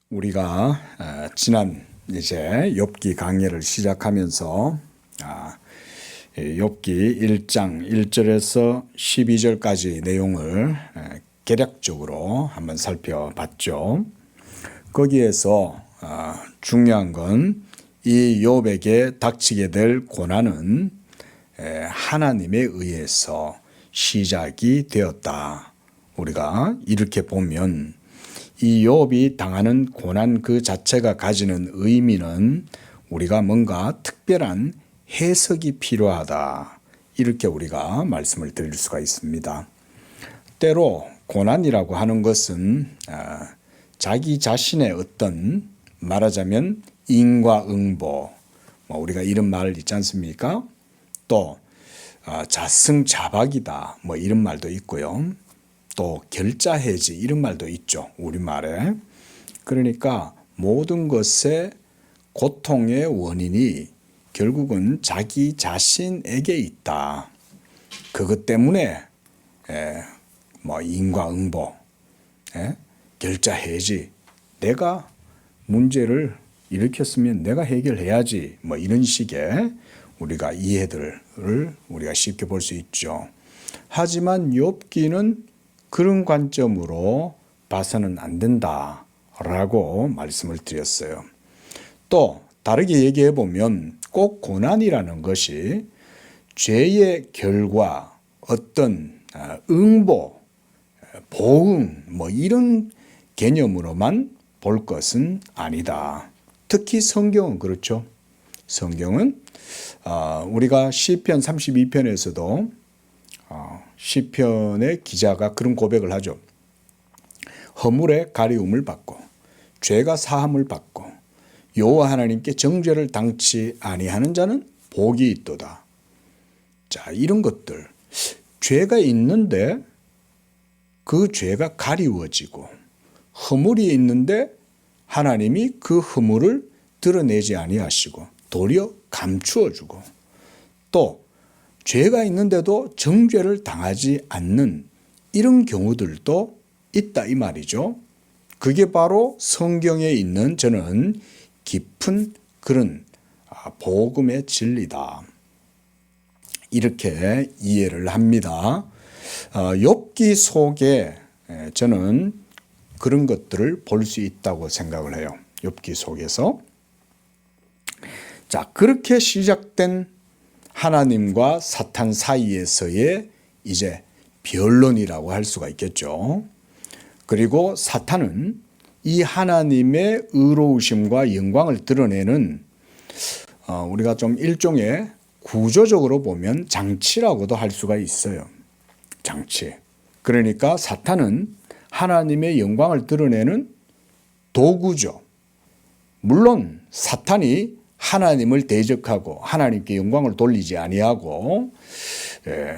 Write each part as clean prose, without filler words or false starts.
우리가 지난 이제 욥기 강의를 시작하면서 욥기 1장 1절에서 12절까지 내용을 개략적으로 한번 살펴봤죠. 거기에서 중요한 건 이 욥에게 닥치게 될 고난은 하나님에 의해서 시작이 되었다. 우리가 이렇게 보면 이 욥이 당하는 고난 그 자체가 가지는 의미는 우리가 뭔가 특별한 해석이 필요하다. 이렇게 우리가 말씀을 드릴 수가 있습니다. 때로 고난이라고 하는 것은 자기 자신의 어떤 말하자면 인과응보, 우리가 이런 말을 있지 않습니까? 또 자승자박이다, 이런 말도 있고요. 또 결자해지 이런 말도 있죠. 우리말에. 그러니까 모든 것의 고통의 원인이 결국은 자기 자신에게 있다. 그것 때문에 인과응보, 결자해지, 내가 문제를 일으켰으면 내가 해결해야지, 이런 식의 우리가 이해들을 우리가 쉽게 볼 수 있죠. 하지만 욥기는 그런 관점으로 봐서는 안 된다라고 말씀을 드렸어요. 또 다르게 얘기해 보면 꼭 고난이라는 것이 죄의 결과, 어떤 응보, 보응 이런 개념으로만 볼 것은 아니다. 특히 성경은 그렇죠. 성경은 우리가 시편 32편에서도 시편의 기자가 그런 고백을 하죠. 허물의 가리움을 받고 죄가 사함을 받고 여호와 하나님께 정죄를 당치 아니하는 자는 복이 있도다. 자, 이런 것들, 죄가 있는데 그 죄가 가리워지고 허물이 있는데 하나님이 그 허물을 드러내지 아니하시고 도리어 감추어주고 또 죄가 있는데도 정죄를 당하지 않는 이런 경우들도 있다 이 말이죠. 그게 바로 성경에 있는 저는 깊은 그런 복음의 진리다. 이렇게 이해를 합니다. 욥기 속에 저는 그런 것들을 볼 수 있다고 생각을 해요. 욥기 속에서. 자, 그렇게 시작된 하나님과 사탄 사이에서의 이제 변론이라고 할 수가 있겠죠. 그리고 사탄은 이 하나님의 의로우심과 영광을 드러내는 우리가 좀 일종의 구조적으로 보면 장치라고도 할 수가 있어요. 장치. 그러니까 사탄은 하나님의 영광을 드러내는 도구죠. 물론 사탄이 하나님을 대적하고 하나님께 영광을 돌리지 아니하고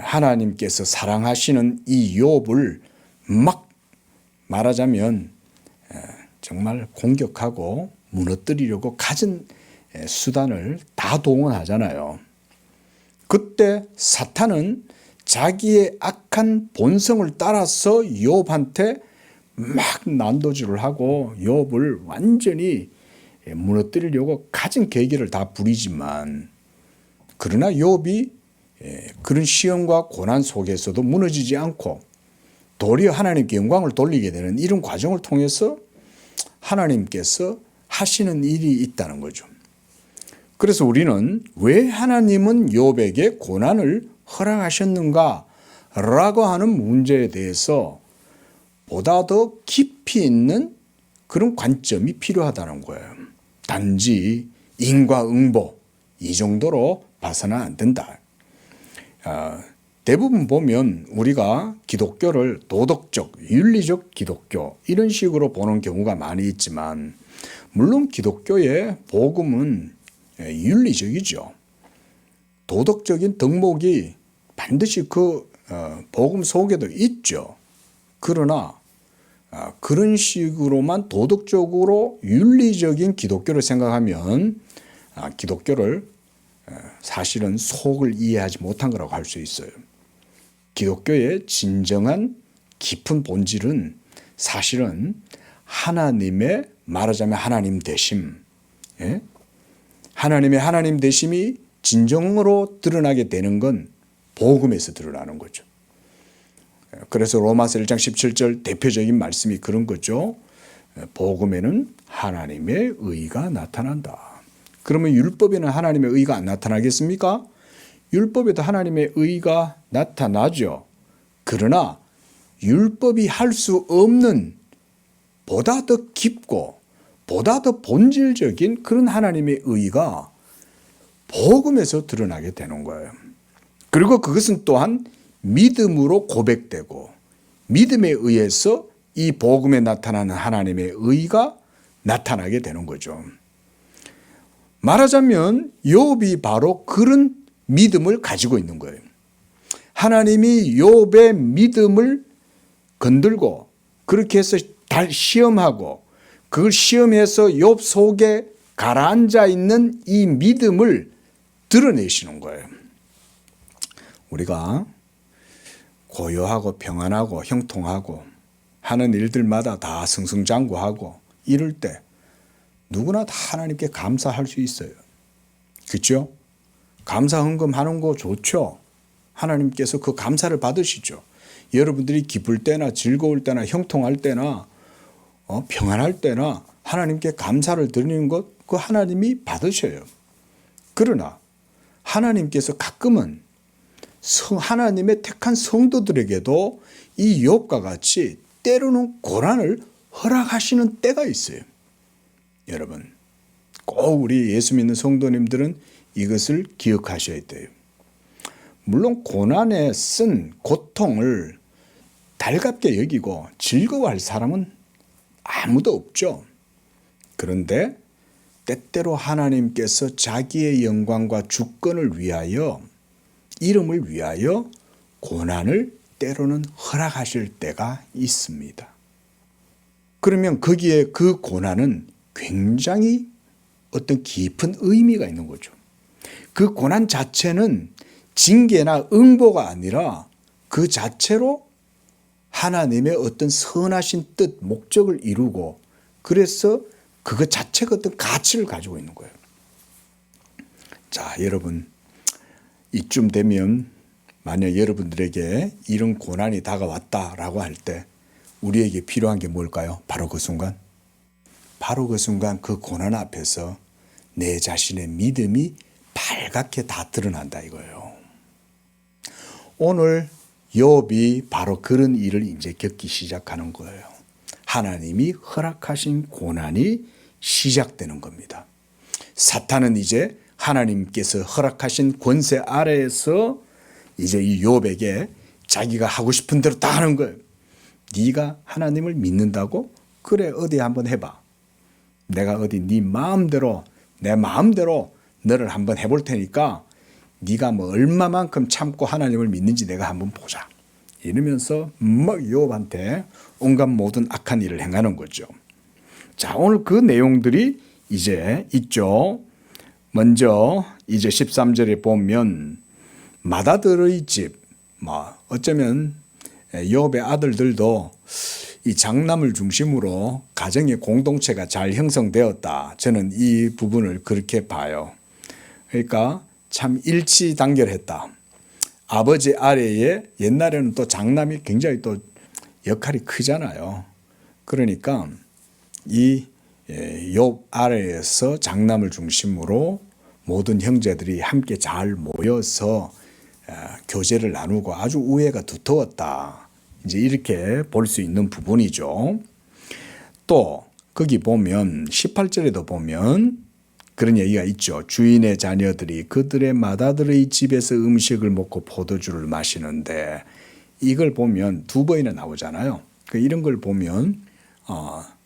하나님께서 사랑하시는 이 욥을 막 말하자면 정말 공격하고 무너뜨리려고 가진 수단을 다 동원하잖아요. 그때 사탄은 자기의 악한 본성을 따라서 욥한테 막 난도질을 하고 욥을 완전히 무너뜨리려고 가진 계기를 다 부리지만 그러나 욥이 그런 시험과 고난 속에서도 무너지지 않고 도리어 하나님께 영광을 돌리게 되는 이런 과정을 통해서 하나님께서 하시는 일이 있다는 거죠. 그래서 우리는 왜 하나님은 욥에게 고난을 허락하셨는가 라고 하는 문제에 대해서 보다 더 깊이 있는 그런 관점이 필요하다는 거예요. 단지 인과응보 이 정도로 봐서는 안 된다. 대부분 보면 우리가 기독교를 도덕적, 윤리적 기독교 이런 식으로 보는 경우가 많이 있지만 물론 기독교의 복음은 윤리적이죠. 도덕적인 덕목이 반드시 그 복음 속에도 있죠. 그러나 그런 식으로만 도덕적으로 윤리적인 기독교를 생각하면 기독교를 사실은 속을 이해하지 못한 거라고 할 수 있어요. 기독교의 진정한 깊은 본질은 사실은 하나님의 말하자면 하나님 되심, 예? 하나님의 하나님 되심이 진정으로 드러나게 되는 건 복음에서 드러나는 거죠. 그래서 로마서 1장 17절 대표적인 말씀이 그런 거죠. 복음에는 하나님의 의가 나타난다. 그러면 율법에는 하나님의 의가 안 나타나겠습니까? 율법에도 하나님의 의가 나타나죠. 그러나 율법이 할 수 없는 보다 더 깊고 보다 더 본질적인 그런 하나님의 의가 복음에서 드러나게 되는 거예요. 그리고 그것은 또한 믿음으로 고백되고 믿음에 의해서 이 복음에 나타나는 하나님의 의가 나타나게 되는 거죠. 말하자면 욥이 바로 그런 믿음을 가지고 있는 거예요. 하나님이 욥의 믿음을 건들고 그렇게 해서 시험하고 그걸 시험해서 욥 속에 가라앉아 있는 이 믿음을 드러내시는 거예요. 우리가 고요하고 평안하고 형통하고 하는 일들마다 다 승승장구하고 이럴 때 누구나 다 하나님께 감사할 수 있어요. 그렇죠? 감사 헌금하는 거 좋죠. 하나님께서 그 감사를 받으시죠. 여러분들이 기쁠 때나 즐거울 때나 형통할 때나 평안할 때나 하나님께 감사를 드리는 것 그 하나님이 받으셔요. 그러나 하나님께서 가끔은 하나님의 택한 성도들에게도 이 욥과 같이 때로는 고난을 허락하시는 때가 있어요. 여러분, 꼭 우리 예수 믿는 성도님들은 이것을 기억하셔야 돼요. 물론 고난에 쓴 고통을 달갑게 여기고 즐거워할 사람은 아무도 없죠. 그런데 때때로 하나님께서 자기의 영광과 주권을 위하여 이름을 위하여 고난을 때로는 허락하실 때가 있습니다. 그러면 거기에 그 고난은 굉장히 어떤 깊은 의미가 있는 거죠. 그 고난 자체는 징계나 응보가 아니라 그 자체로 하나님의 어떤 선하신 뜻, 목적을 이루고 그래서 그것 자체가 어떤 가치를 가지고 있는 거예요. 자, 여러분, 이쯤 되면 만약 여러분들에게 이런 고난이 다가왔다라고 할 때 우리에게 필요한 게 뭘까요? 바로 그 순간. 바로 그 순간 그 고난 앞에서 내 자신의 믿음이 발갛게 다 드러난다 이거예요. 오늘 욥이 바로 그런 일을 이제 겪기 시작하는 거예요. 하나님이 허락하신 고난이 시작되는 겁니다. 사탄은 이제 하나님께서 허락하신 권세 아래에서 이제 이 욥에게 자기가 하고 싶은 대로 다 하는 거예요. 네가 하나님을 믿는다고? 그래, 어디 한번 해봐. 내가 어디 네 마음대로 내 마음대로 너를 한번 해볼 테니까 네가 뭐 얼마만큼 참고 하나님을 믿는지 내가 한번 보자. 이러면서 막 욥한테 온갖 모든 악한 일을 행하는 거죠. 자, 오늘 그 내용들이 이제 있죠. 먼저 이제 13절에 보면 맏아들의 집, 어쩌면 욥의 아들들도 이 장남을 중심으로 가정의 공동체가 잘 형성되었다. 저는 이 부분을 그렇게 봐요. 그러니까 참 일치단결했다. 아버지 아래에 옛날에는 또 장남이 굉장히 또 역할이 크잖아요. 그러니까 이 욥 아래에서 장남을 중심으로 모든 형제들이 함께 잘 모여서 교제를 나누고 아주 우애가 두터웠다. 이제 이렇게 볼 수 있는 부분이죠. 또 거기 보면 18절에도 보면 그런 얘기가 있죠. 주인의 자녀들이 그들의 맏아들의 집에서 음식을 먹고 포도주를 마시는데 이걸 보면 두 번이나 나오잖아요. 이런 걸 보면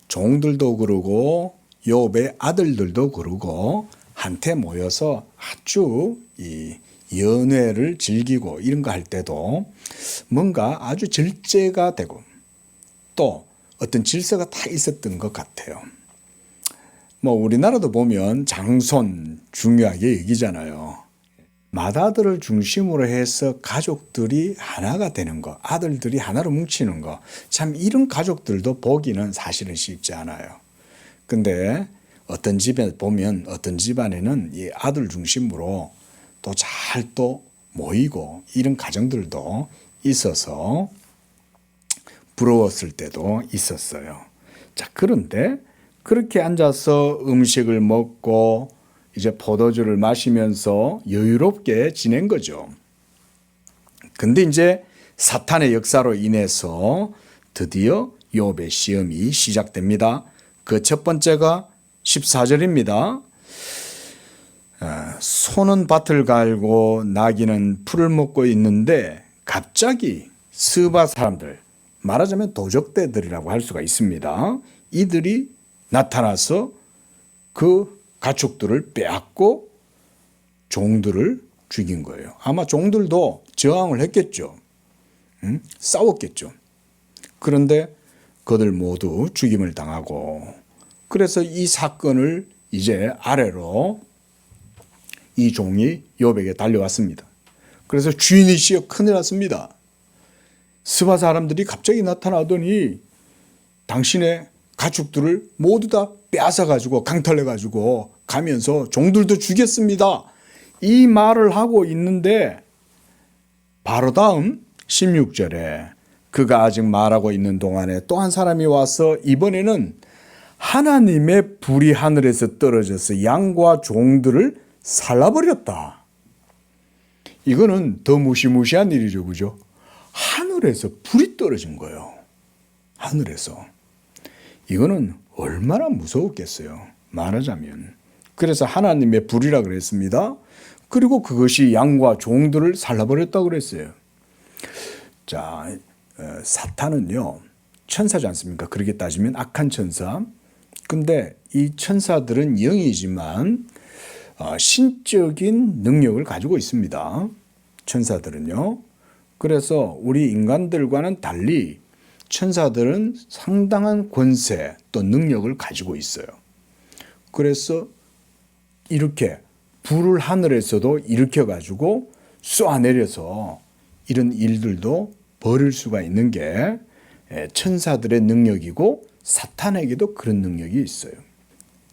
종들도 그러고 욥의 아들들도 그러고 한테 모여서 아주 이 연회를 즐기고 이런 거 할 때도 뭔가 아주 절제가 되고 또 어떤 질서가 다 있었던 것 같아요. 우리나라도 보면 장손 중요하게 여기잖아요. 맏아들을 중심으로 해서 가족들이 하나가 되는 거, 아들들이 하나로 뭉치는 거, 참 이런 가족들도 보기는 사실은 쉽지 않아요. 근데 어떤 집에 보면 어떤 집안에는 이 아들 중심으로 또 잘 또 모이고 이런 가정들도 있어서 부러웠을 때도 있었어요. 자, 그런데 그렇게 앉아서 음식을 먹고 이제 포도주를 마시면서 여유롭게 지낸 거죠. 근데 이제 사탄의 역사로 인해서 드디어 욥의 시험이 시작됩니다. 그 첫 번째가 14절입니다. 소는 밭을 갈고 나귀는 풀을 먹고 있는데 갑자기 스바 사람들, 말하자면 도적대들이라고 할 수가 있습니다. 이들이 나타나서 그 가축들을 빼앗고 종들을 죽인 거예요. 아마 종들도 저항을 했겠죠. 싸웠겠죠. 그런데 그들 모두 죽임을 당하고, 그래서 이 사건을 이제 아래로 이 종이 욥에게 달려왔습니다. 그래서 주인이시여 큰일 났습니다. 스바 사람들이 갑자기 나타나더니 당신의 가축들을 모두 다 빼앗아가지고 강탈해가지고 가면서 종들도 죽였습니다. 이 말을 하고 있는데 바로 다음 16절에 그가 아직 말하고 있는 동안에 또 한 사람이 와서 이번에는 하나님의 불이 하늘에서 떨어져서 양과 종들을 살라버렸다. 이거는 더 무시무시한 일이죠, 그죠? 하늘에서 불이 떨어진 거예요. 하늘에서. 이거는 얼마나 무서웠겠어요, 말하자면. 그래서 하나님의 불이라 그랬습니다. 그리고 그것이 양과 종들을 살라버렸다고 그랬어요. 자, 사탄은요, 천사지 않습니까? 그렇게 따지면 악한 천사. 근데 이 천사들은 영이지만 신적인 능력을 가지고 있습니다. 천사들은요. 그래서 우리 인간들과는 달리 천사들은 상당한 권세 또 능력을 가지고 있어요. 그래서 이렇게 불을 하늘에서도 일으켜가지고 쏘아내려서 이런 일들도 벌일 수가 있는 게 천사들의 능력이고 사탄에게도 그런 능력이 있어요.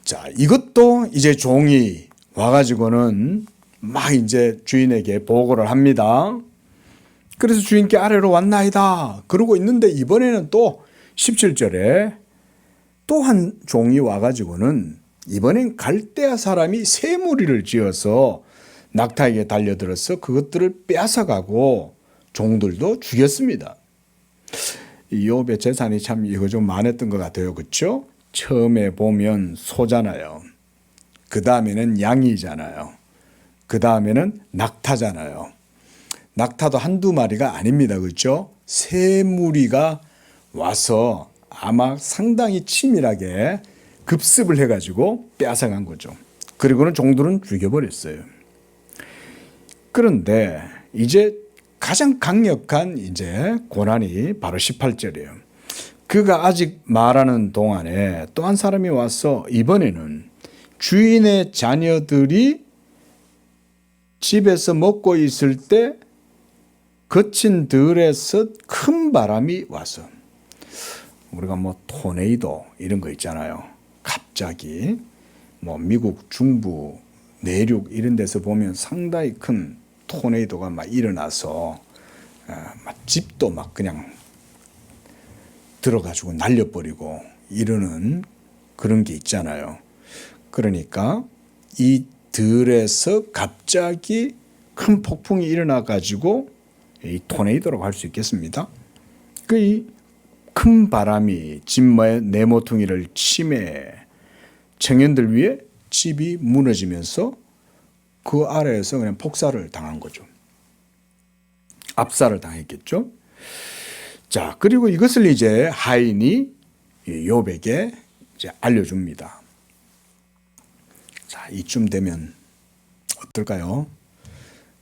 자, 이것도 이제 종이 와가지고는 막 이제 주인에게 보고를 합니다. 그래서 주인께 아래로 왔나이다 그러고 있는데 이번에는 또 17절에 또 한 종이 와가지고는 이번엔 갈대아 사람이 새 무리를 지어서 낙타에게 달려들어서 그것들을 빼앗아가고 종들도 죽였습니다. 욥의 재산이 참 이거 좀 많았던 것 같아요. 그렇죠? 처음에 보면 소잖아요. 그 다음에는 양이잖아요. 그 다음에는 낙타잖아요. 낙타도 한두 마리가 아닙니다. 그렇죠? 세 무리가 와서 아마 상당히 치밀하게 급습을 해가지고 빼앗아간 거죠. 그리고는 종들은 죽여버렸어요. 그런데 이제 가장 강력한 이제 고난이 바로 18절이에요. 그가 아직 말하는 동안에 또 한 사람이 와서 이번에는 주인의 자녀들이 집에서 먹고 있을 때 거친 들에서 큰 바람이 와서, 우리가 뭐 토네이도 이런 거 있잖아요. 갑자기 뭐 미국 중부 내륙 이런 데서 보면 상당히 큰 토네이도가 막 일어나서 막 집도 막 그냥 들어가지고 날려버리고 이러는 그런 게 있잖아요. 그러니까 이 들에서 갑자기 큰 폭풍이 일어나 가지고 이 토네이도라고 할 수 있겠습니다. 그 큰 바람이 집마의 네모퉁이를 치매 청년들 위에 집이 무너지면서 그 아래에서 그냥 폭살을 당한 거죠. 압살을 당했겠죠. 자, 그리고 이것을 이제 하인이 욥에게 이제 알려줍니다. 자, 이쯤 되면 어떨까요?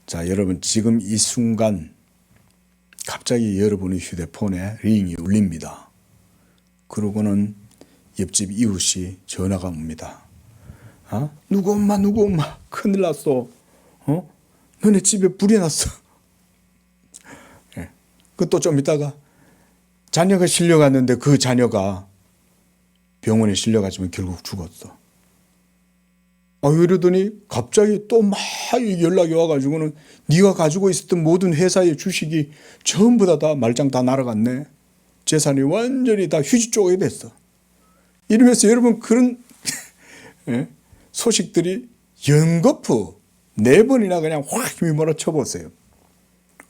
자, 여러분 지금 이 순간 갑자기 여러분의 휴대폰에 링이 울립니다. 그러고는 옆집 이웃이 전화가 옵니다. 누구 엄마 큰일 났어. 너네 집에 불이 났어. 그 또 좀 있다가 자녀가 실려갔는데 그 자녀가 병원에 실려가지고 결국 죽었어. 이러더니 갑자기 또 막 연락이 와가지고는 네가 가지고 있었던 모든 회사의 주식이 전부 다 말짱 다 날아갔네. 재산이 완전히 다 휴지 조각이 됐어. 이러면서 여러분 그런 소식들이 연거푸 4번이나 그냥 확 휘몰아쳐 보세요.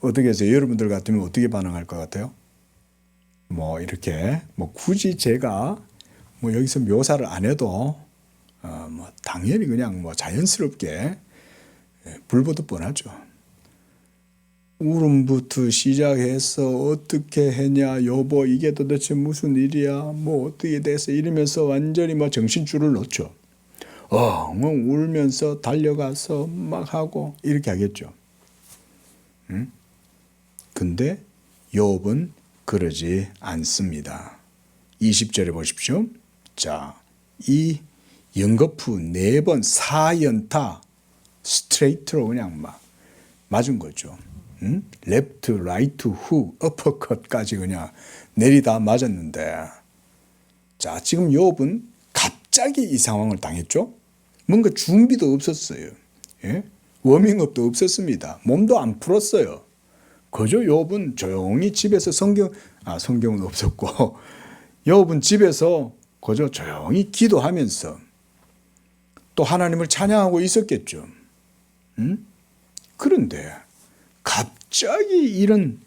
어떻게 해서 여러분들 같으면 어떻게 반응할 것 같아요? 이렇게 굳이 제가 여기서 묘사를 안 해도 당연히 그냥 자연스럽게 불보듯 뻔하죠. 울음부터 시작해서 어떻게 했냐 여보 이게 도대체 무슨 일이야 어떻게 돼서 이러면서 완전히 정신줄을 놓죠. 울면서 달려가서 막 하고 이렇게 하겠죠. 근데 욥은 그러지 않습니다. 20절에 보십시오. 자, 이 연거푸 4번 4연타 스트레이트로 그냥 막 맞은 거죠. 레프트, 라이트, 훅, 어퍼컷까지 그냥 내리다 맞았는데, 자, 지금 욥은 갑자기 이 상황을 당했죠. 뭔가 준비도 없었어요. 예? 워밍업도 없었습니다. 몸도 안 풀었어요. 그저 욥은 조용히 집에서 성경은 없었고, 욥은 집에서 그저 조용히 기도하면서 또 하나님을 찬양하고 있었겠죠. 그런데 갑자기 이런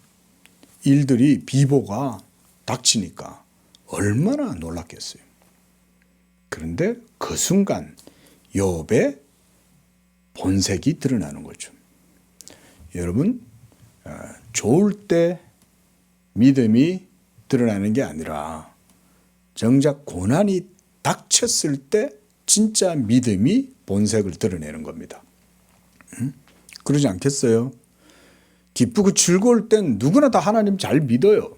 일들이 비보가 닥치니까 얼마나 놀랐겠어요. 그런데 그 순간 욥의 본색이 드러나는 거죠. 여러분, 좋을 때 믿음이 드러나는 게 아니라 정작 고난이 닥쳤을 때 진짜 믿음이 본색을 드러내는 겁니다. 그러지 않겠어요? 기쁘고 즐거울 땐 누구나 다 하나님 잘 믿어요.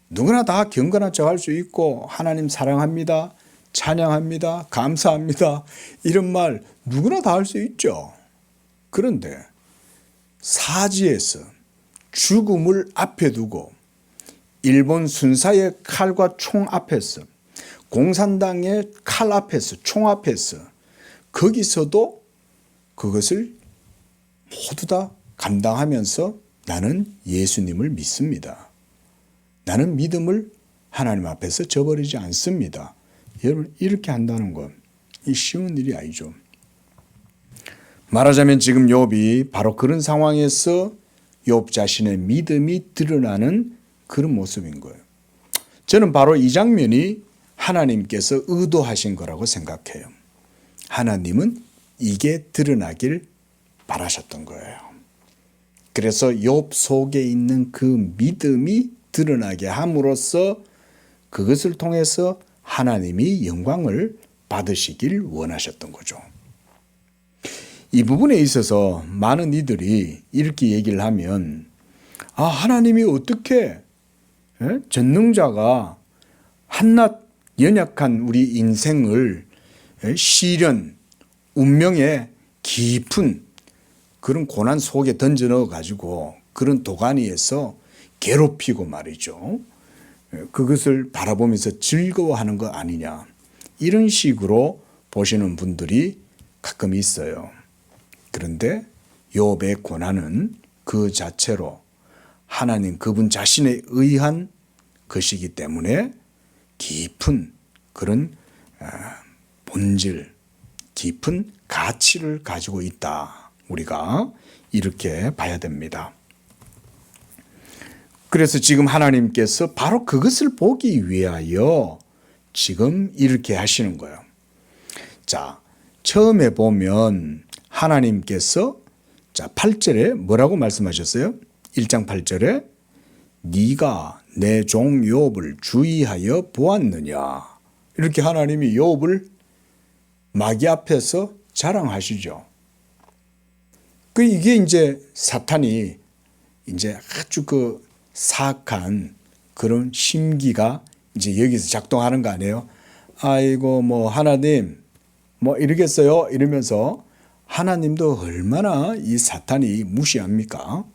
누구나 다 경건한 척 할 수 있고 하나님 사랑합니다. 찬양합니다. 감사합니다. 이런 말 누구나 다 할 수 있죠. 그런데 사지에서 죽음을 앞에 두고 일본 순사의 칼과 총 앞에서 공산당의 칼 앞에서 총 앞에서 거기서도 그것을 모두 다 감당하면서 나는 예수님을 믿습니다. 나는 믿음을 하나님 앞에서 저버리지 않습니다. 여러분 이렇게 한다는 건 이 쉬운 일이 아니죠. 말하자면 지금 욥이 바로 그런 상황에서 욥 자신의 믿음이 드러나는 그런 모습인 거예요. 저는 바로 이 장면이 하나님께서 의도하신 거라고 생각해요. 하나님은 이게 드러나길 바라셨던 거예요. 그래서 욥 속에 있는 그 믿음이 드러나게 함으로써 그것을 통해서 하나님이 영광을 받으시길 원하셨던 거죠. 이 부분에 있어서 많은 이들이 이렇게 얘기를 하면 하나님이 어떻게 전능자가 한낱 연약한 우리 인생을 시련, 운명의 깊은 그런 고난 속에 던져 넣어가지고 그런 도가니에서 괴롭히고 말이죠. 그것을 바라보면서 즐거워하는 거 아니냐. 이런 식으로 보시는 분들이 가끔 있어요. 그런데 욥의 고난은 그 자체로 하나님 그분 자신에 의한 것이기 때문에 깊은 그런 본질, 깊은 가치를 가지고 있다. 우리가 이렇게 봐야 됩니다. 그래서 지금 하나님께서 바로 그것을 보기 위하여 지금 이렇게 하시는 거예요. 자, 처음에 보면 하나님께서 8절에 뭐라고 말씀하셨어요? 1장 8절에 네가 내 종 욥을 주의하여 보았느냐. 이렇게 하나님이 욥을 마귀 앞에서 자랑하시죠. 이게 이제 사탄이 이제 아주 사악한 그런 심기가 이제 여기서 작동하는 거 아니에요? 아이고 하나님 이러겠어요? 이러면서 하나님도 얼마나 이 사탄이 무시합니까?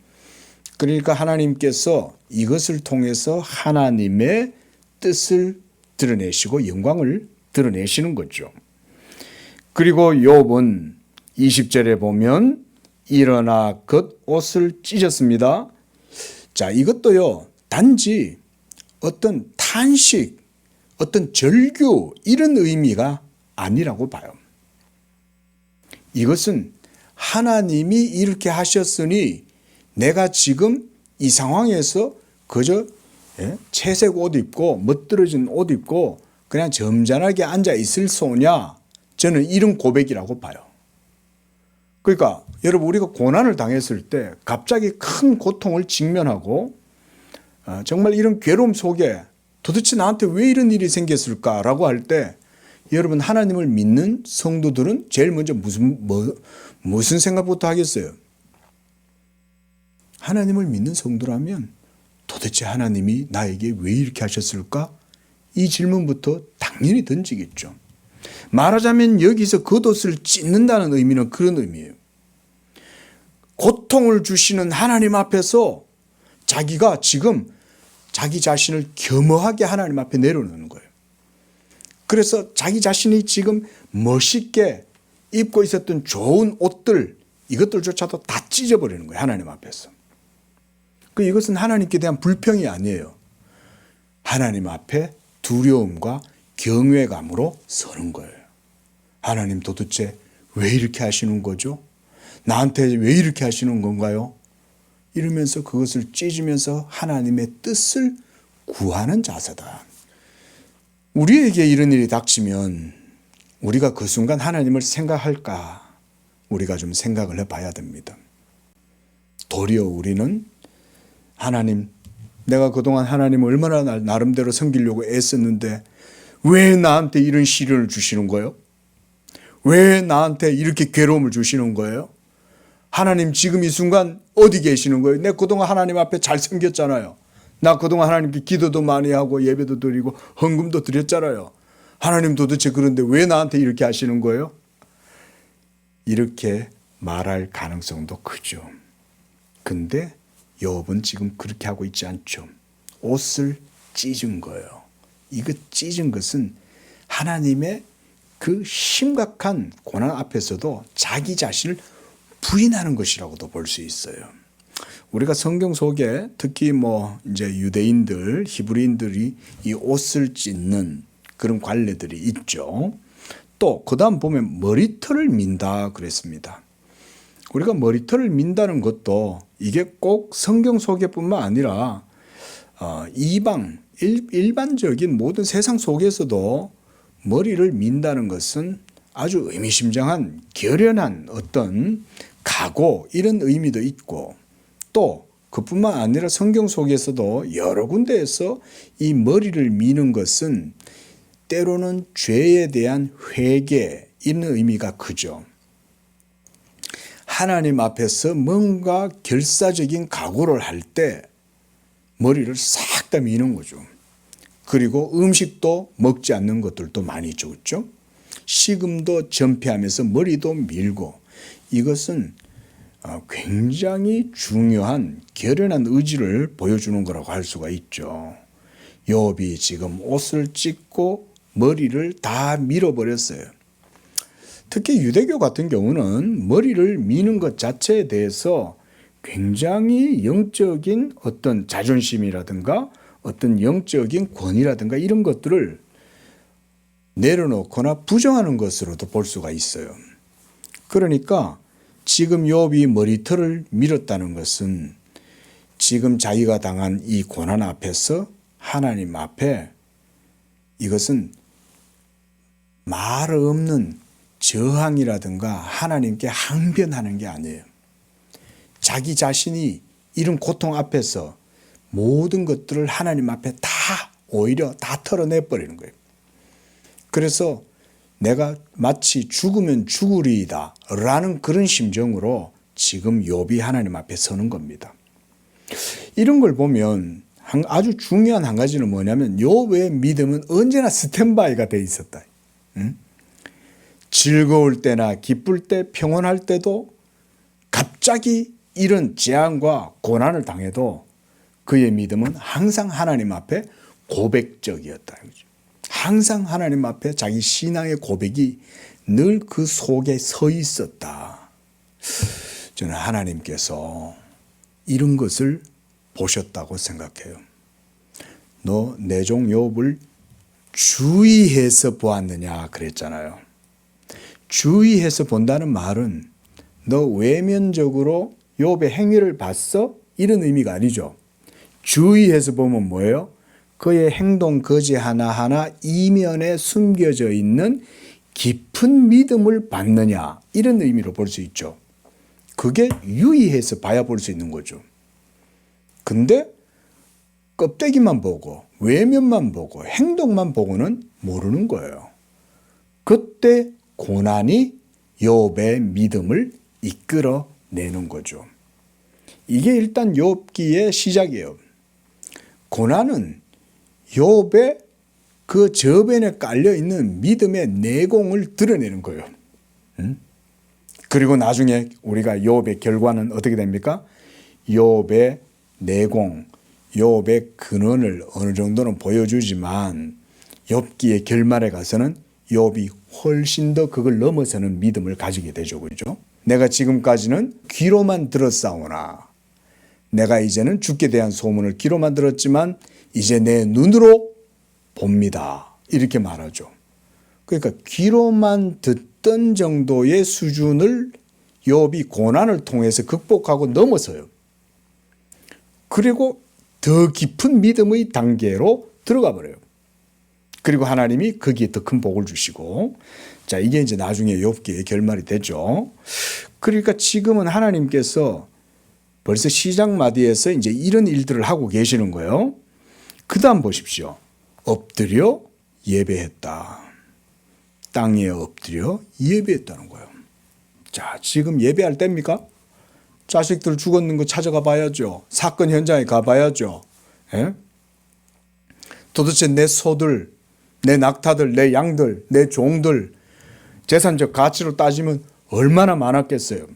그러니까 하나님께서 이것을 통해서 하나님의 뜻을 드러내시고 영광을 드러내시는 거죠. 그리고 욥은 20절에 보면 일어나 겉옷을 찢었습니다. 자, 이것도요, 단지 어떤 탄식, 어떤 절규 이런 의미가 아니라고 봐요. 이것은 하나님이 이렇게 하셨으니 내가 지금 이 상황에서 그저 채색 옷 입고 멋들어진 옷 입고 그냥 점잖하게 앉아 있을 소냐? 저는 이런 고백이라고 봐요. 그러니까 여러분, 우리가 고난을 당했을 때 갑자기 큰 고통을 직면하고 정말 이런 괴로움 속에 도대체 나한테 왜 이런 일이 생겼을까라고 할 때 여러분, 하나님을 믿는 성도들은 제일 먼저 무슨 생각부터 하겠어요? 하나님을 믿는 성도라면 도대체 하나님이 나에게 왜 이렇게 하셨을까? 이 질문부터 당연히 던지겠죠. 말하자면 여기서 겉옷을 찢는다는 의미는 그런 의미예요. 고통을 주시는 하나님 앞에서 자기가 지금 자기 자신을 겸허하게 하나님 앞에 내려놓는 거예요. 그래서 자기 자신이 지금 멋있게 입고 있었던 좋은 옷들, 이것들조차도 다 찢어버리는 거예요. 하나님 앞에서. 이것은 하나님께 대한 불평이 아니에요. 하나님 앞에 두려움과 경외감으로 서는 거예요. 하나님, 도대체 왜 이렇게 하시는 거죠? 나한테 왜 이렇게 하시는 건가요? 이러면서 그것을 찢으면서 하나님의 뜻을 구하는 자세다. 우리에게 이런 일이 닥치면 우리가 그 순간 하나님을 생각할까? 우리가 좀 생각을 해봐야 됩니다. 도리어 우리는 하나님, 내가 그동안 하나님을 얼마나 나름대로 섬기려고 애썼는데 왜 나한테 이런 시련을 주시는 거예요? 왜 나한테 이렇게 괴로움을 주시는 거예요? 하나님, 지금 이 순간 어디 계시는 거예요? 내가 그동안 하나님 앞에 잘 섬겼잖아요. 나 그동안 하나님께 기도도 많이 하고 예배도 드리고 헌금도 드렸잖아요. 하나님, 도대체 그런데 왜 나한테 이렇게 하시는 거예요? 이렇게 말할 가능성도 크죠. 근데 욥은 지금 그렇게 하고 있지 않죠. 옷을 찢은 거예요. 이거 찢은 것은 하나님의 그 심각한 고난 앞에서도 자기 자신을 부인하는 것이라고도 볼 수 있어요. 우리가 성경 속에 특히 이제 유대인들, 히브리인들이 이 옷을 찢는 그런 관례들이 있죠. 또 그다음 보면 머리털을 민다 그랬습니다. 우리가 머리털을 민다는 것도 이게 꼭 성경 속에뿐만 아니라 일반적인 모든 세상 속에서도 머리를 민다는 것은 아주 의미심장한 결연한 어떤 각오, 이런 의미도 있고, 또 그뿐만 아니라 성경 속에서도 여러 군데에서 이 머리를 미는 것은 때로는 죄에 대한 회개, 이런 의미가 크죠. 하나님 앞에서 뭔가 결사적인 각오를 할 때 머리를 싹 다 미는 거죠. 그리고 음식도 먹지 않는 것들도 많이 있죠. 그렇죠? 식음도 전폐하면서 머리도 밀고, 이것은 굉장히 중요한 결연한 의지를 보여주는 거라고 할 수가 있죠. 욥이 지금 옷을 찢고 머리를 다 밀어버렸어요. 특히 유대교 같은 경우는 머리를 미는 것 자체에 대해서 굉장히 영적인 어떤 자존심이라든가 어떤 영적인 권위라든가 이런 것들을 내려놓거나 부정하는 것으로도 볼 수가 있어요. 그러니까 지금 욥이 머리털을 밀었다는 것은 지금 자기가 당한 이 고난 앞에서 하나님 앞에 이것은 말 없는 저항이라든가 하나님께 항변하는 게 아니에요. 자기 자신이 이런 고통 앞에서 모든 것들을 하나님 앞에 다 오히려 다 털어내버리는 거예요. 그래서 내가 마치 죽으면 죽으리이다 라는 그런 심정으로 지금 욥이 하나님 앞에 서는 겁니다. 이런 걸 보면 아주 중요한 한 가지는 뭐냐면 욥의 믿음은 언제나 스탠바이가 돼 있었다. 즐거울 때나 기쁠 때, 평온할 때도 갑자기 이런 재앙과 고난을 당해도 그의 믿음은 항상 하나님 앞에 고백적이었다. 항상 하나님 앞에 자기 신앙의 고백이 늘 그 속에 서 있었다. 저는 하나님께서 이런 것을 보셨다고 생각해요. 너 내 종 욥을 주의해서 보았느냐 그랬잖아요. 주의해서 본다는 말은 너 외면적으로 욥의 행위를 봤어? 이런 의미가 아니죠. 주의해서 보면 뭐예요? 그의 행동 거지 하나하나 이면에 숨겨져 있는 깊은 믿음을 받느냐 이런 의미로 볼 수 있죠. 그게 유의해서 봐야 볼 수 있는 거죠. 근데 껍데기만 보고 외면만 보고 행동만 보고는 모르는 거예요. 그때 고난이 욥의 믿음을 이끌어내는 거죠. 이게 일단 욥기의 시작이에요. 고난은 욥의 그 저변에 깔려있는 믿음의 내공을 드러내는 거예요. 그리고 나중에 우리가 욥의 결과는 어떻게 됩니까? 욥의 내공, 욥의 근원을 어느 정도는 보여주지만 욥기의 결말에 가서는 욥이 훨씬 더 그걸 넘어서는 믿음을 가지게 되죠. 그렇죠? 내가 지금까지는 귀로만 들었사오나 내가 이제는 죽게 대한 소문을 귀로만 들었지만 이제 내 눈으로 봅니다. 이렇게 말하죠. 그러니까 귀로만 듣던 정도의 수준을 욥이 고난을 통해서 극복하고 넘어서요. 그리고 더 깊은 믿음의 단계로 들어가 버려요. 그리고 하나님이 거기에 더 큰 복을 주시고, 자, 이게 이제 나중에 욥기의 결말이 되죠. 그러니까 지금은 하나님께서 벌써 시작 마디에서 이제 이런 일들을 하고 계시는 거예요. 그 다음 보십시오. 엎드려 예배했다. 땅에 엎드려 예배했다는 거예요. 자, 지금 예배할 때입니까? 자식들 죽었는 거 찾아가 봐야죠. 사건 현장에 가봐야죠. 예? 도대체 내 소들, 내 낙타들, 내 양들, 내 종들 재산적 가치로 따지면 얼마나 많았겠어요.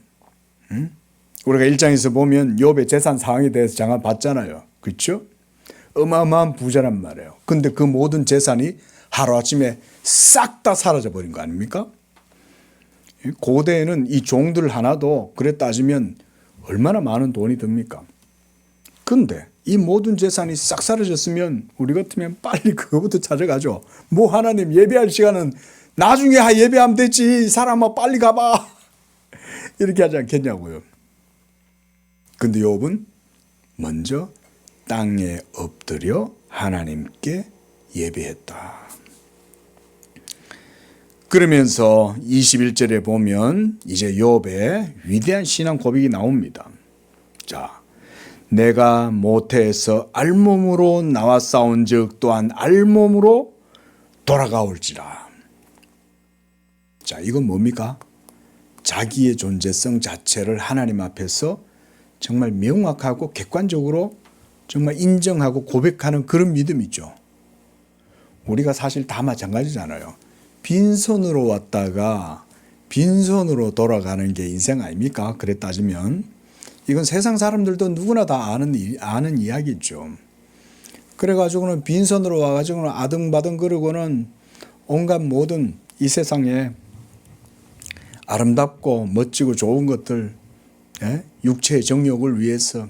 우리가 1장에서 보면 욥의 재산 상황에 대해서 잠깐 봤잖아요. 그렇죠? 어마어마한 부자란 말이에요. 근데 그 모든 재산이 하루아침에 싹 다 사라져 버린 거 아닙니까? 고대에는 이 종들 하나도 그래 따지면 얼마나 많은 돈이 듭니까? 근데 이 모든 재산이 싹 사라졌으면 우리 같으면 빨리 그거부터 찾아가죠. 뭐 하나님 예배할 시간은 나중에 예배하면 되지. 사람아 빨리 가봐. 이렇게 하지 않겠냐고요. 근데 욥은 먼저 땅에 엎드려 하나님께 예배했다. 그러면서 21절에 보면 이제 욥의 위대한 신앙 고백이 나옵니다. 자, 내가 모태에서 알몸으로 나와 싸운 즉 또한 알몸으로 돌아가올지라. 자, 이건 뭡니까? 자기의 존재성 자체를 하나님 앞에서 정말 명확하고 객관적으로 정말 인정하고 고백하는 그런 믿음이죠. 우리가 사실 다 마찬가지잖아요. 빈손으로 왔다가 빈손으로 돌아가는 게 인생 아닙니까? 그래 따지면 이건 세상 사람들도 누구나 다 아는 이야기죠. 그래가지고는 빈손으로 와가지고는 아등바등 그러고는 온갖 모든 이 세상에 아름답고 멋지고 좋은 것들, 육체의 정욕을 위해서,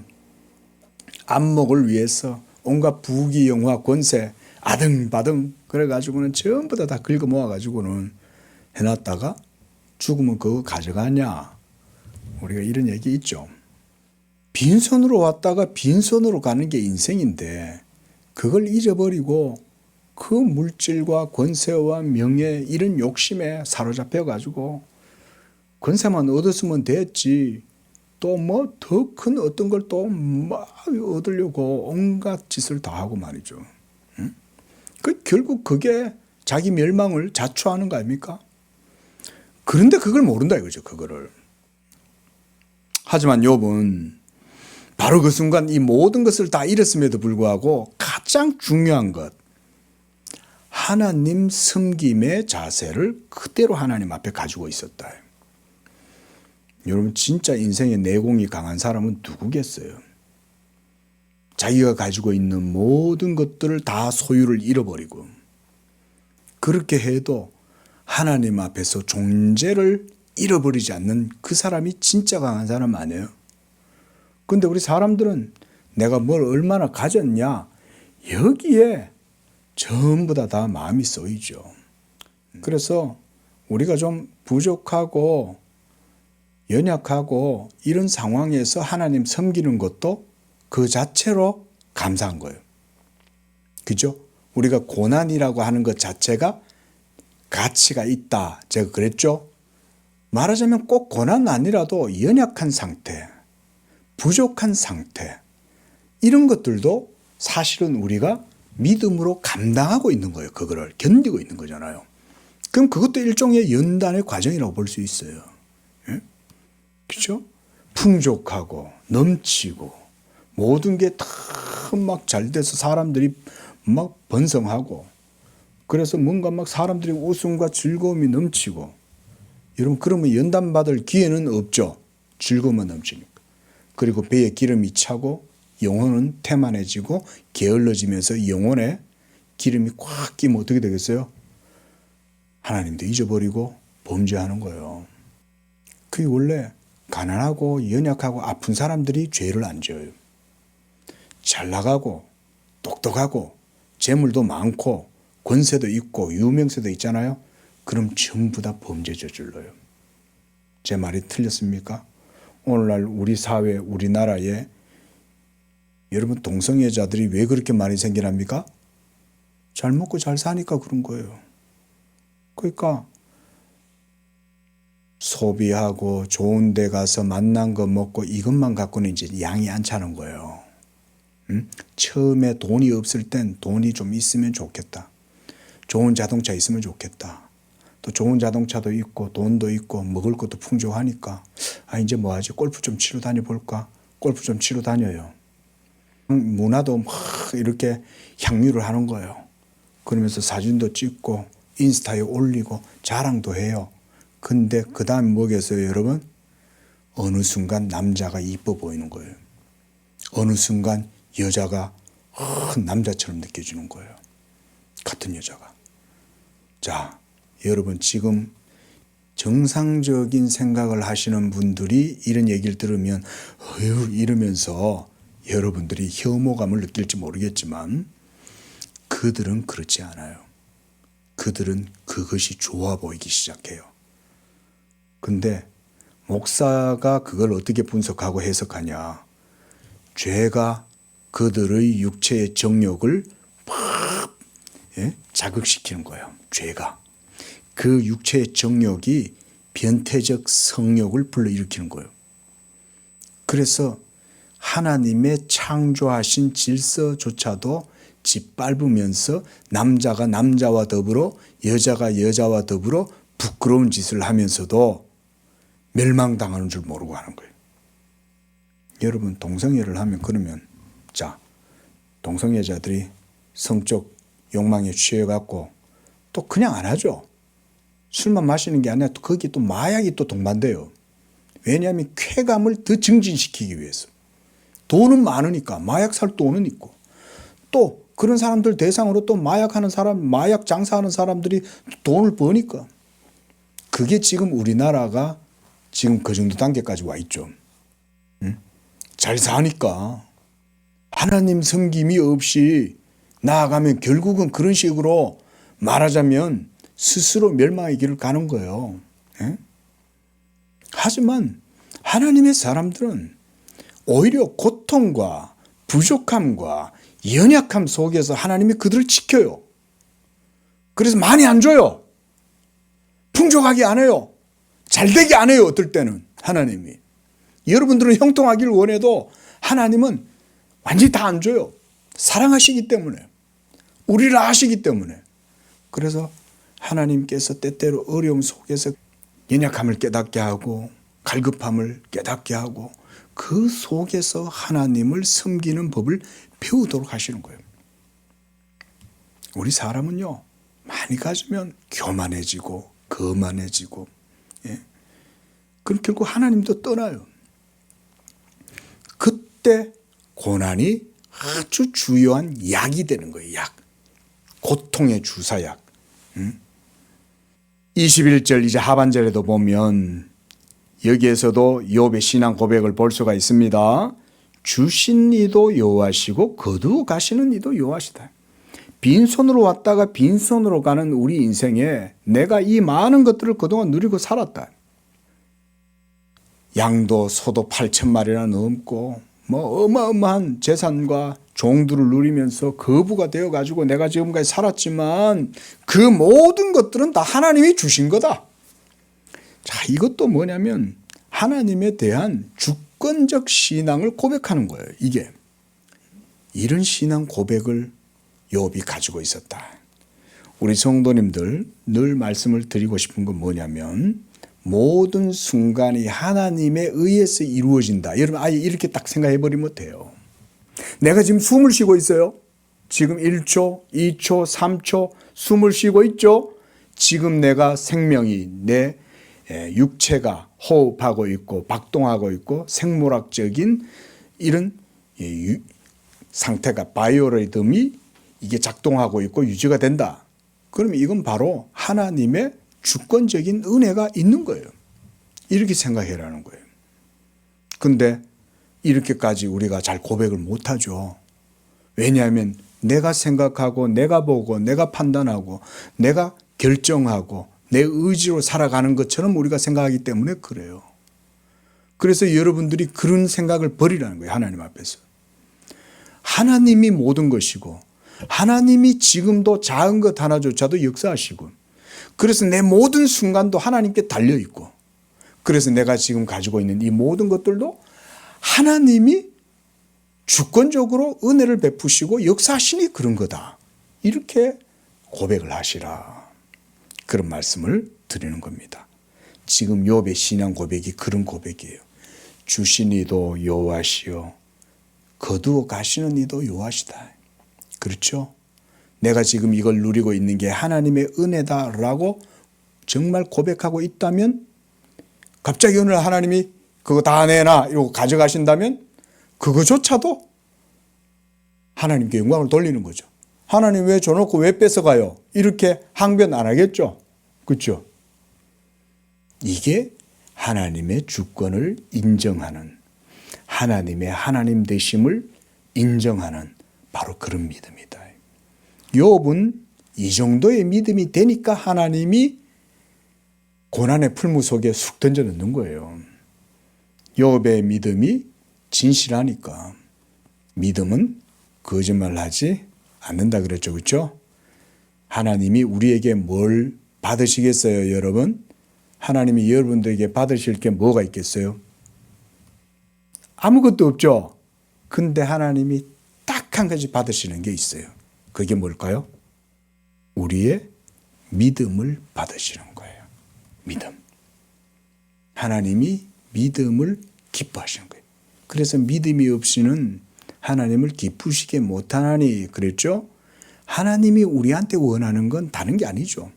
안목을 위해서 온갖 부귀 영화 권세 아등바등 그래가지고는 전부 다 긁어 모아가지고는 해놨다가 죽으면 그거 가져가냐. 우리가 이런 얘기 있죠. 빈손으로 왔다가 빈손으로 가는 게 인생인데 그걸 잊어버리고 그 물질과 권세와 명예 이런 욕심에 사로잡혀가지고 권세만 얻었으면 됐지. 또 뭐 더 큰 어떤 걸 또 막 얻으려고 온갖 짓을 다 하고 말이죠. 결국 그게 자기 멸망을 자초하는 거 아닙니까? 그런데 그걸 모른다 이거죠. 그거를. 하지만 욥은 바로 그 순간 이 모든 것을 다 잃었음에도 불구하고 가장 중요한 것, 하나님 섬김의 자세를 그대로 하나님 앞에 가지고 있었다. 여러분 진짜 인생의 내공이 강한 사람은 누구겠어요? 자기가 가지고 있는 모든 것들을 다 소유를 잃어버리고 그렇게 해도 하나님 앞에서 존재를 잃어버리지 않는 그 사람이 진짜 강한 사람 아니에요. 근데 우리 사람들은 내가 뭘 얼마나 가졌냐, 여기에 전부 다 마음이 쏘이죠. 그래서 우리가 좀 부족하고 연약하고 이런 상황에서 하나님 섬기는 것도 그 자체로 감사한 거예요. 그죠? 우리가 고난이라고 하는 것 자체가 가치가 있다. 제가 그랬죠? 말하자면 꼭 고난은 아니라도 연약한 상태, 부족한 상태, 이런 것들도 사실은 우리가 믿음으로 감당하고 있는 거예요. 그거를 견디고 있는 거잖아요. 그럼 그것도 일종의 연단의 과정이라고 볼 수 있어요. 예? 그렇죠? 풍족하고 넘치고 모든 게 다 막 잘 돼서 사람들이 막 번성하고, 그래서 뭔가 막 사람들이 웃음과 즐거움이 넘치고, 여러분 그러면 연단 받을 기회는 없죠. 즐거움만 넘치니까. 그리고 배에 기름이 차고 영혼은 태만해지고 게을러지면서 영혼에 기름이 꽉 끼면 어떻게 되겠어요? 하나님도 잊어버리고 범죄하는 거예요. 그게 원래 가난하고 연약하고 아픈 사람들이 죄를 안 지어요. 잘 나가고 똑똑하고 재물도 많고 권세도 있고 유명세도 있잖아요. 그럼 전부 다 범죄 저질러요. 제 말이 틀렸습니까? 오늘날 우리 사회, 우리나라에 여러분 동성애자들이 왜 그렇게 많이 생겨납니까? 잘 먹고 잘 사니까 그런 거예요. 그러니까 소비하고 좋은 데 가서 만난 거 먹고 이것만 갖고는 이제 양이 안 차는 거예요. 처음에 돈이 없을 땐 돈이 좀 있으면 좋겠다. 좋은 자동차 있으면 좋겠다. 또 좋은 자동차도 있고 돈도 있고 먹을 것도 풍족하니까 이제 뭐 하지? 골프 좀 치러 다녀볼까? 골프 좀 치러 다녀요. 문화도 막 이렇게 향유를 하는 거예요. 그러면서 사진도 찍고 인스타에 올리고 자랑도 해요. 근데 그 다음 뭐겠어요, 여러분? 어느 순간 남자가 이뻐 보이는 거예요. 어느 순간 여자가 남자처럼 느껴지는 거예요. 같은 여자가. 자, 여러분 지금 정상적인 생각을 하시는 분들이 이런 얘기를 들으면 어휴 이러면서 여러분들이 혐오감을 느낄지 모르겠지만 그들은 그렇지 않아요. 그들은 그것이 좋아 보이기 시작해요. 근데 목사가 그걸 어떻게 분석하고 해석하냐. 죄가 그들의 육체의 정욕을 막 자극시키는 거예요. 죄가. 그 육체의 정욕이 변태적 성욕을 불러일으키는 거예요. 그래서 하나님의 창조하신 질서조차도 짓밟으면서 남자가 남자와 더불어 여자가 여자와 더불어 부끄러운 짓을 하면서도 멸망당하는 줄 모르고 하는 거예요. 여러분 동성애를 하면 그러면 자 동성애자들이 성적 욕망에 취해갖고 또 그냥 안 하죠. 술만 마시는 게 아니라 거기 또 마약이 또 동반돼요. 왜냐하면 쾌감을 더 증진시키기 위해서. 돈은 많으니까 마약 살 돈은 있고 또 그런 사람들 대상으로 또 마약하는 사람, 마약 장사하는 사람들이 돈을 버니까 그게 지금 우리나라가 지금 그 정도 단계까지 와 있죠. 응? 잘 사니까 하나님 섬김이 없이 나아가면 결국은 그런 식으로 말하자면 스스로 멸망의 길을 가는 거예요. 예? 하지만 하나님의 사람들은 오히려 고통과 부족함과 연약함 속에서 하나님이 그들을 지켜요. 그래서 많이 안 줘요. 풍족하게 안 해요. 잘되게 안 해요. 어떨 때는 하나님이. 여러분들은 형통하기를 원해도 하나님은 완전히 다 안 줘요. 사랑하시기 때문에. 우리를 아시기 때문에. 그래서 하나님께서 때때로 어려움 속에서 연약함을 깨닫게 하고 갈급함을 깨닫게 하고 그 속에서 하나님을 섬기는 법을 배우도록 하시는 거예요. 우리 사람은요 많이 가지면 교만해지고 거만해지고 그럼 결국 하나님도 떠나요. 그때 고난이 아주 주요한 약이 되는 거예요. 약. 고통의 주사약. 21절 이제 하반절에도 보면 여기에서도 욥의 신앙 고백을 볼 수가 있습니다. 주신 이도 여호와시고 거두어 가시는 이도 여호와시다. 빈손으로 왔다가 빈손으로 가는 우리 인생에 내가 이 많은 것들을 그동안 누리고 살았다. 양도 소도 8,000마리나 넘고 뭐 어마어마한 재산과 종들을 누리면서 거부가 되어가지고 내가 지금까지 살았지만 그 모든 것들은 다 하나님이 주신 거다. 자, 이것도 뭐냐면 하나님에 대한 주권적 신앙을 고백하는 거예요. 이게 이런 신앙 고백을 욥이 가지고 있었다. 우리 성도님들 늘 말씀을 드리고 싶은 건 뭐냐면 모든 순간이 하나님에 의해서 이루어진다. 여러분 아예 이렇게 딱 생각해 버리면 돼요. 내가 지금 숨을 쉬고 있어요. 지금 1초, 2초, 3초 숨을 쉬고 있죠. 지금 내가 생명이 내 육체가 호흡하고 있고 박동하고 있고 생물학적인 이런 상태가 바이오리듬이 이게 작동하고 있고 유지가 된다. 그러면 이건 바로 하나님의 주권적인 은혜가 있는 거예요. 이렇게 생각해라는 거예요. 근데 이렇게까지 우리가 잘 고백을 못하죠. 왜냐하면 내가 생각하고 내가 보고 내가 판단하고 내가 결정하고 내 의지로 살아가는 것처럼 우리가 생각하기 때문에 그래요. 그래서 여러분들이 그런 생각을 버리라는 거예요. 하나님 앞에서. 하나님이 모든 것이고 하나님이 지금도 작은 것 하나조차도 역사하시고 그래서 내 모든 순간도 하나님께 달려있고 그래서 내가 지금 가지고 있는 이 모든 것들도 하나님이 주권적으로 은혜를 베푸시고 역사하시니 그런 거다. 이렇게 고백을 하시라. 그런 말씀을 드리는 겁니다. 지금 욥의 신앙 고백이 그런 고백이에요. 주신 이도 여호와시요 거두어 가시는 이도 여호와시다. 그렇죠? 내가 지금 이걸 누리고 있는 게 하나님의 은혜다라고 정말 고백하고 있다면 갑자기 오늘 하나님이 그거 다 내놔 이러고 가져가신다면 그거조차도 하나님께 영광을 돌리는 거죠. 하나님 왜 줘놓고 왜 뺏어가요? 이렇게 항변 안 하겠죠. 그렇죠? 이게 하나님의 주권을 인정하는 하나님의 하나님 되심을 인정하는 바로 그런 믿음이다. 욥은 이 정도의 믿음이 되니까 하나님이 고난의 풀무 속에 쑥 던져 넣는 거예요. 욥의 믿음이 진실하니까 믿음은 거짓말하지 않는다 그랬죠. 그렇죠? 하나님이 우리에게 뭘 받으시겠어요, 여러분? 하나님이 여러분들에게 받으실 게 뭐가 있겠어요? 아무것도 없죠. 근데 하나님이 딱 한 가지 받으시는 게 있어요. 그게 뭘까요? 우리의 믿음을 받으시는 거예요. 믿음. 하나님이 믿음을 기뻐하시는 거예요. 그래서 믿음이 없이는 하나님을 기쁘시게 못하나니 그랬죠? 하나님이 우리한테 원하는 건 다른 게 아니죠.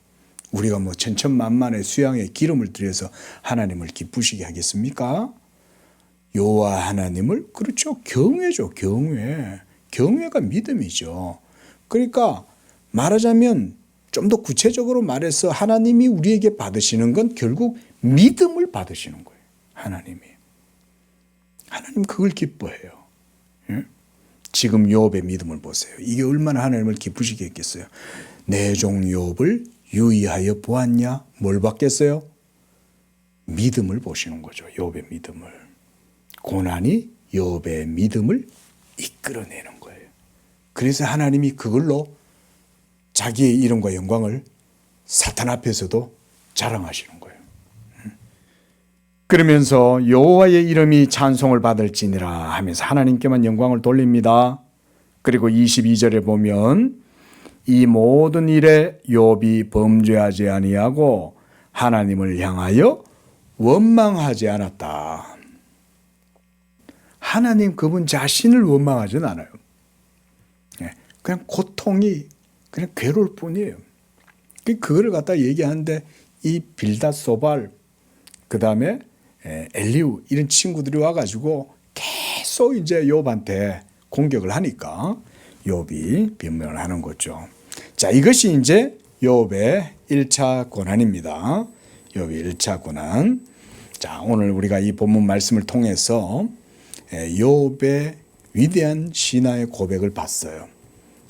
우리가 뭐 천천만만의 수양에 기름을 들여서 하나님을 기쁘시게 하겠습니까? 여호와 하나님을 그렇죠. 경외죠. 경외. 경외가 믿음이죠. 그러니까 말하자면 좀 더 구체적으로 말해서 하나님이 우리에게 받으시는 건 결국 믿음을 받으시는 거예요. 하나님이. 하나님 그걸 기뻐해요. 지금 욥의 믿음을 보세요. 이게 얼마나 하나님을 기쁘시게 했겠어요. 내 종 욥을 유의하여 보았냐? 뭘 봤겠어요? 믿음을 보시는 거죠. 욥의 믿음을. 고난이 욥의 믿음을 이끌어내는 거예요. 그래서 하나님이 그걸로 자기의 이름과 영광을 사탄 앞에서도 자랑하시는 거예요. 그러면서 여호와의 이름이 찬송을 받을지니라 하면서 하나님께만 영광을 돌립니다. 그리고 22절에 보면 이 모든 일에 욥이 범죄하지 아니하고 하나님을 향하여 원망하지 않았다. 하나님 그분 자신을 원망하지는 않아요. 그냥 고통이 그냥 괴로울 뿐이에요. 그거를 갖다 얘기하는데 이 빌닷 소발 그 다음에 엘리우 이런 친구들이 와가지고 계속 이제 욥한테 공격을 하니까 욥이 변명을 하는 거죠. 자, 이것이 이제 욥의 1차 고난입니다. 욥의 1차 고난. 자, 오늘 우리가 이 본문 말씀을 통해서 욥의 위대한 신화의 고백을 봤어요.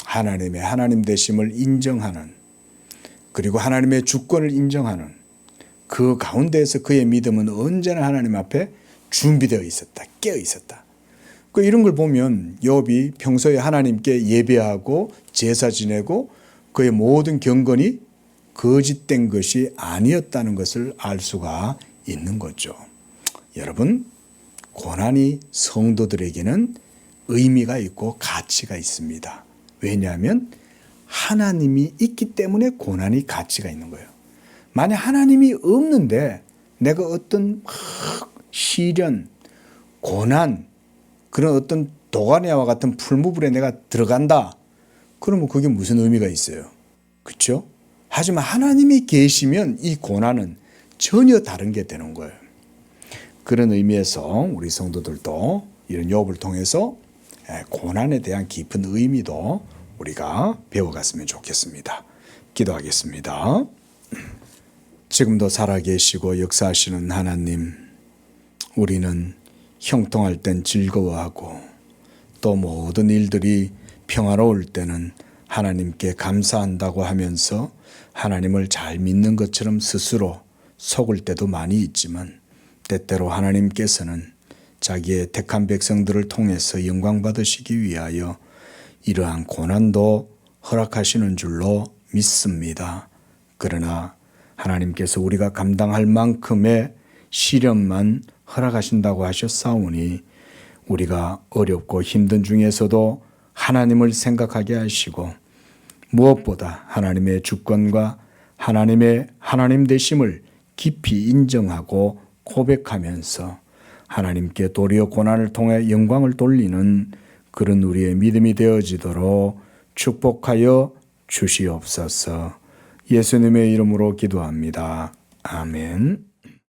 하나님의 하나님 되심을 인정하는, 그리고 하나님의 주권을 인정하는 그 가운데에서 그의 믿음은 언제나 하나님 앞에 준비되어 있었다, 깨어 있었다. 이런 걸 보면 욥이 평소에 하나님께 예배하고 제사 지내고 그의 모든 경건이 거짓된 것이 아니었다는 것을 알 수가 있는 거죠. 여러분, 고난이 성도들에게는 의미가 있고 가치가 있습니다. 왜냐하면 하나님이 있기 때문에 고난이 가치가 있는 거예요. 만약 하나님이 없는데 내가 어떤 시련, 고난, 그런 어떤 도가니와 같은 풀무불에 내가 들어간다. 그러면 그게 무슨 의미가 있어요? 그렇죠? 하지만 하나님이 계시면 이 고난은 전혀 다른 게 되는 거예요. 그런 의미에서 우리 성도들도 이런 욥을 통해서 고난에 대한 깊은 의미도 우리가 배워갔으면 좋겠습니다. 기도하겠습니다. 지금도 살아계시고 역사하시는 하나님, 우리는 형통할 땐 즐거워하고 또 모든 일들이 평화로울 때는 하나님께 감사한다고 하면서 하나님을 잘 믿는 것처럼 스스로 속을 때도 많이 있지만, 때때로 하나님께서는 자기의 택한 백성들을 통해서 영광 받으시기 위하여 이러한 고난도 허락하시는 줄로 믿습니다. 그러나 하나님께서 우리가 감당할 만큼의 시련만 허락하신다고 하셨사오니 우리가 어렵고 힘든 중에서도 하나님을 생각하게 하시고 무엇보다 하나님의 주권과 하나님의 하나님 되심을 깊이 인정하고 고백하면서 하나님께 도리어 고난을 통해 영광을 돌리는 그런 우리의 믿음이 되어지도록 축복하여 주시옵소서. 예수님의 이름으로 기도합니다. 아멘.